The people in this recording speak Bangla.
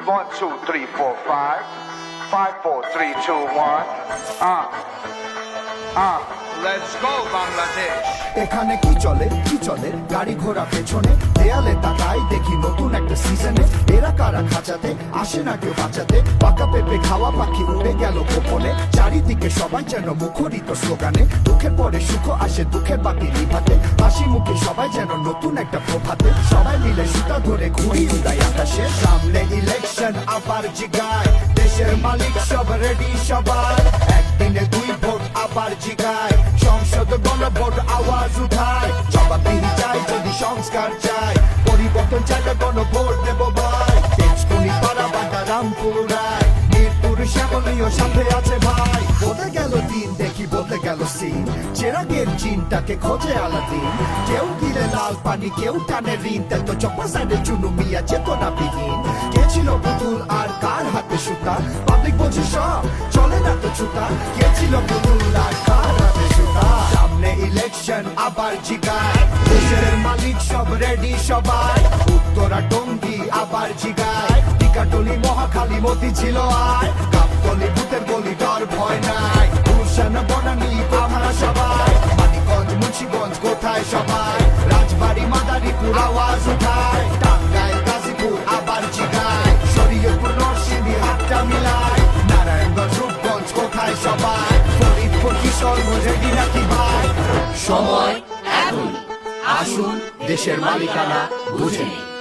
1, 2, 3, 4, 5. 5, 4, 3, 2, 1. Let's go, Bangladesh. এখানে কি চলে গাড়ি ঘোড়া পেছনে দেয়ালে তাকাই দেখি নতুন একটা সিজনে এরা কারা খাঁচাতে আসে না কেউ বাঁচাতে পাকা পেঁপে খাওয়া পাখি উড়ে গেল গোপনে চারিদিকে সবাই যেন মুখরিত স্লোগানে দুঃখের পরে সুখ আসে দুঃখের বাতি নিভাতে হাসি মুখে সবাই যেন নতুন একটা প্রভাতে সবাই মিলে সুতা ধরে ঘুড়ি উড়াই আকাশে সামনে ইলেকশন আবার জিগায় দেশের মালিক সব রেডি সবাই একদিনে 2 ভোট আবার জিগায় সংসদ গণভোট আওয়াজ উঠায় জবাবদিহি চাই যদি সংস্কার চাই পরিবর্তন চাইলে গণভোট দেব ভাই তেজকুনি পাড়া বাড্ডা রামপুর রায় মিরপুর শ্যামলীয় সাথে আছে ভাই বদলে গেল দিন দেখি বদলে গেল সিন চেরাগের চিনটাকে খোঁজে আলাদিন কেউ দিলে লাল পানি কেউ টানে ঋণ তাই তো চপ্পা সাইডে চুনু মিয়া চেতনা বিহীন কে ছিল পুতুল আর কার হাতে সুতা পাবলিক বলছে সব চলে না তো ছুতা কে ছিল পুতুল আর কার হাতে সুতা সামনে ইলেকশন আবার জিগায় দেশের মালিক সব রেডি সবাই উত্তরা টঙ্গী আবার জিগায় টিকাটলি মহাখালী মতি ছিল আয় কাপতলি ভূতের গলি ডর ভয় নাই গুলশান বনানী আমরা সবাই মানিকগঞ্জ মুন্সিগঞ্জ কোথায় সবাই রাজবাড়ি মাদারীপুর আওয়াজ উঠায় টাঙ্গাইল গাজীপুর আবার জিগায় শরীয়তপুর নরসিংদী হাতটা মিলায় নারায়ণগঞ্জ রূপগঞ্জ কোথায় সবাই ফরিদপুর কিশোরগঞ্জ রেডি নাকি ভাই সময় এখন আসুন দেশের মালিকানা বুঝে নিন।